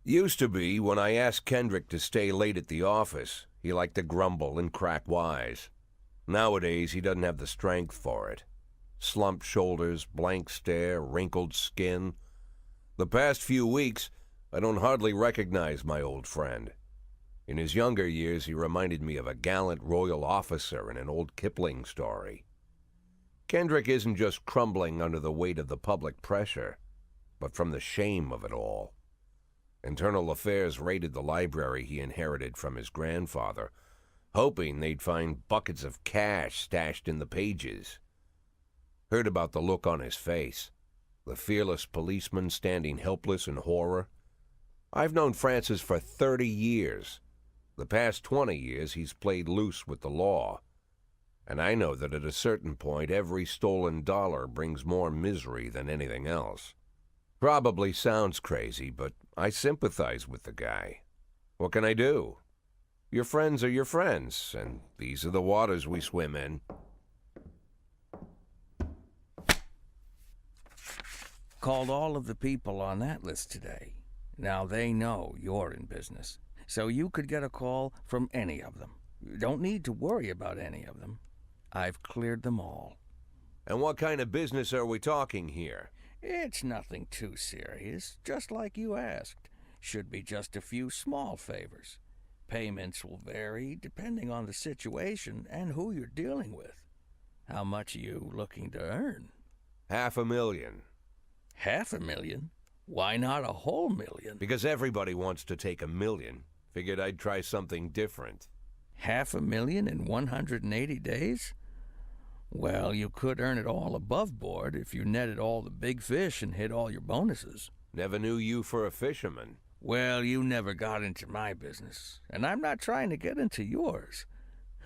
Used to be when I asked Kendrick to stay late at the office, he liked to grumble and crack wise. Nowadays, he doesn't have the strength for it. Slumped shoulders, blank stare, wrinkled skin. The past few weeks, I don't hardly recognize my old friend. In his younger years, he reminded me of a gallant royal officer in an old Kipling story. Kendrick isn't just crumbling under the weight of the public pressure, but from the shame of it all. Internal Affairs raided the library he inherited from his grandfather, hoping they'd find buckets of cash stashed in the pages. Heard about the look on his face, the fearless policeman standing helpless in horror. I've known Francis for 30 years. The past 20 years he's played loose with the law. And I know that at a certain point every stolen dollar brings more misery than anything else. Probably sounds crazy, but I sympathize with the guy. What can I do? Your friends are your friends, and these are the waters we swim in. Called all of the people on that list today. Now they know you're in business, so you could get a call from any of them. You don't need to worry about any of them. I've cleared them all. And what kind of business are we talking here? It's nothing too serious, just like you asked. Should be just a few small favors. Payments will vary depending on the situation and who you're dealing with. How much are you looking to earn? $500,000. $500,000? Why not a whole million? Because everybody wants to take $1 million. Figured I'd try something different. $500,000 in 180 days? Well, you could earn it all above board if you netted all the big fish and hit all your bonuses. Never knew you for a fisherman. Well, you never got into my business, and I'm not trying to get into yours.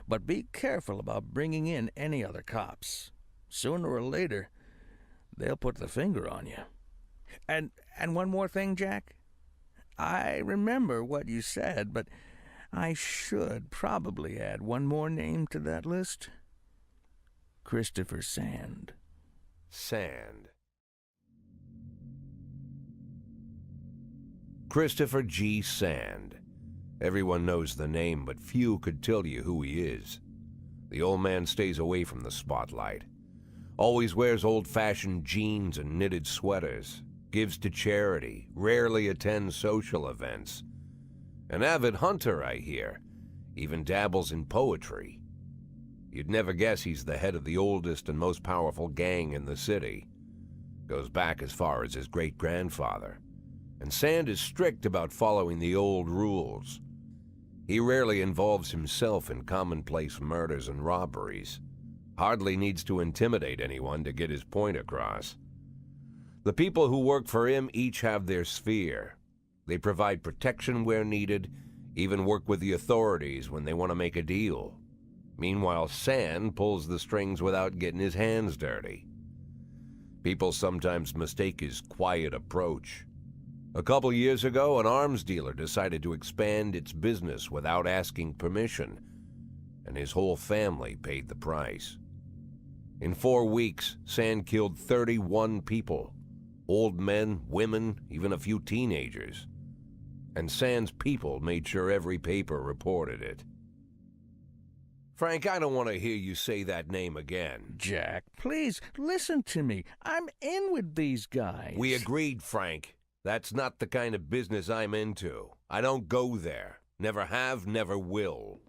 But be careful about bringing in any other cops. Sooner or later, they'll put the finger on you. And one more thing, Jack. I remember what you said, but I should probably add one more name to that list. Christopher Sand. Sand. Christopher G. Sand. Everyone knows the name, but few could tell you who he is. The old man stays away from the spotlight. Always wears old-fashioned jeans and knitted sweaters. Gives to charity. Rarely attends social events. An avid hunter, I hear. Even dabbles in poetry. You'd never guess he's the head of the oldest and most powerful gang in the city. Goes back as far as his great-grandfather. And Sand is strict about following the old rules. He rarely involves himself in commonplace murders and robberies. Hardly needs to intimidate anyone to get his point across. The people who work for him each have their sphere. They provide protection where needed, even work with the authorities when they want to make a deal. Meanwhile, Sand pulls the strings without getting his hands dirty. People sometimes mistake his quiet approach. A couple years ago, an arms dealer decided to expand its business without asking permission, and his whole family paid the price. In 4 weeks, Sand killed 31 people. Old men, women, even a few teenagers. And Sand's people made sure every paper reported it. Frank, I don't want to hear you say that name again. Jack, please, listen to me. I'm in with these guys. We agreed, Frank. That's not the kind of business I'm into. I don't go there. Never have, never will.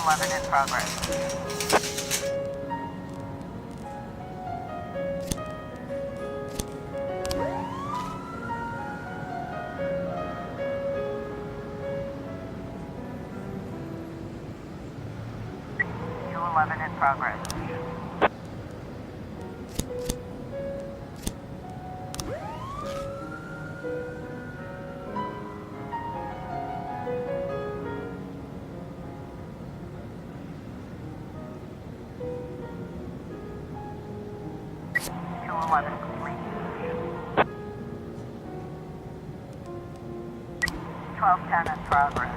211 in progress. In progress. Complete. 1210 in progress.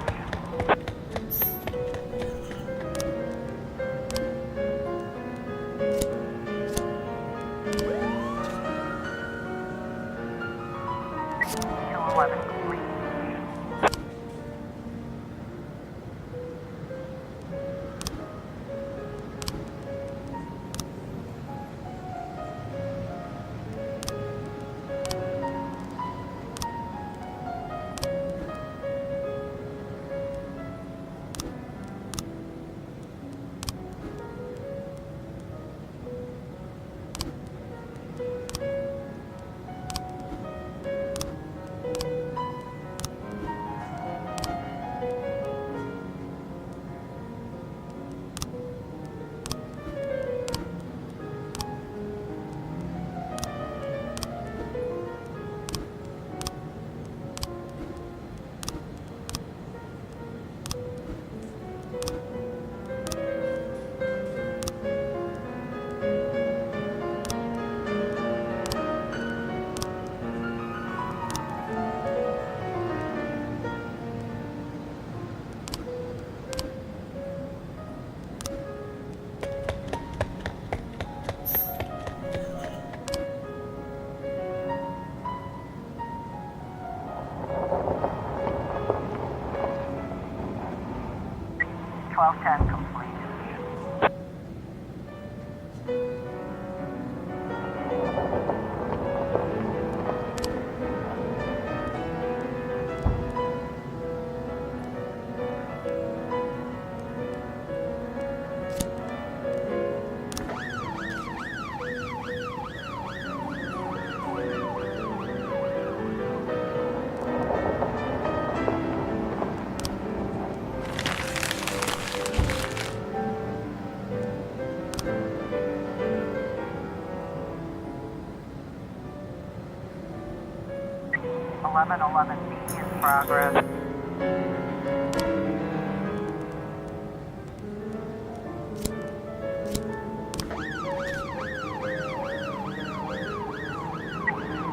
Complete. 1111B in progress.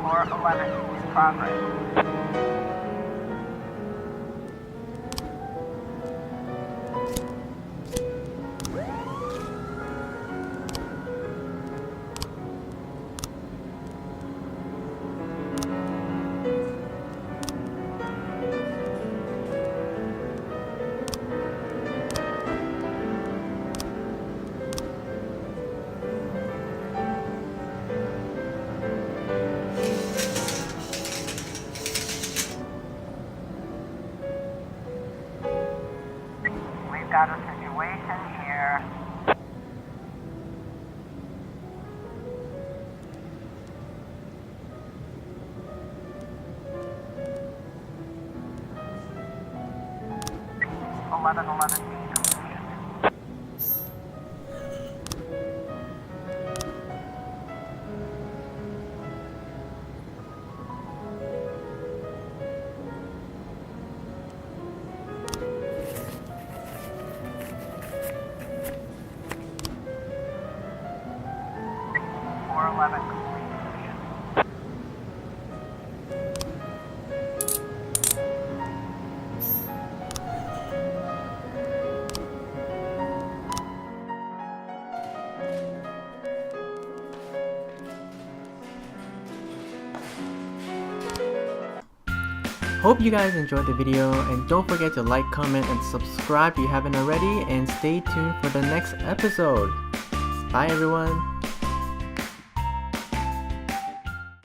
Floor 11 in progress. Got a situation here. (1111) Hope you guys enjoyed the video, and don't forget to like, comment, and subscribe if you haven't already, and stay tuned for the next episode. Bye everyone!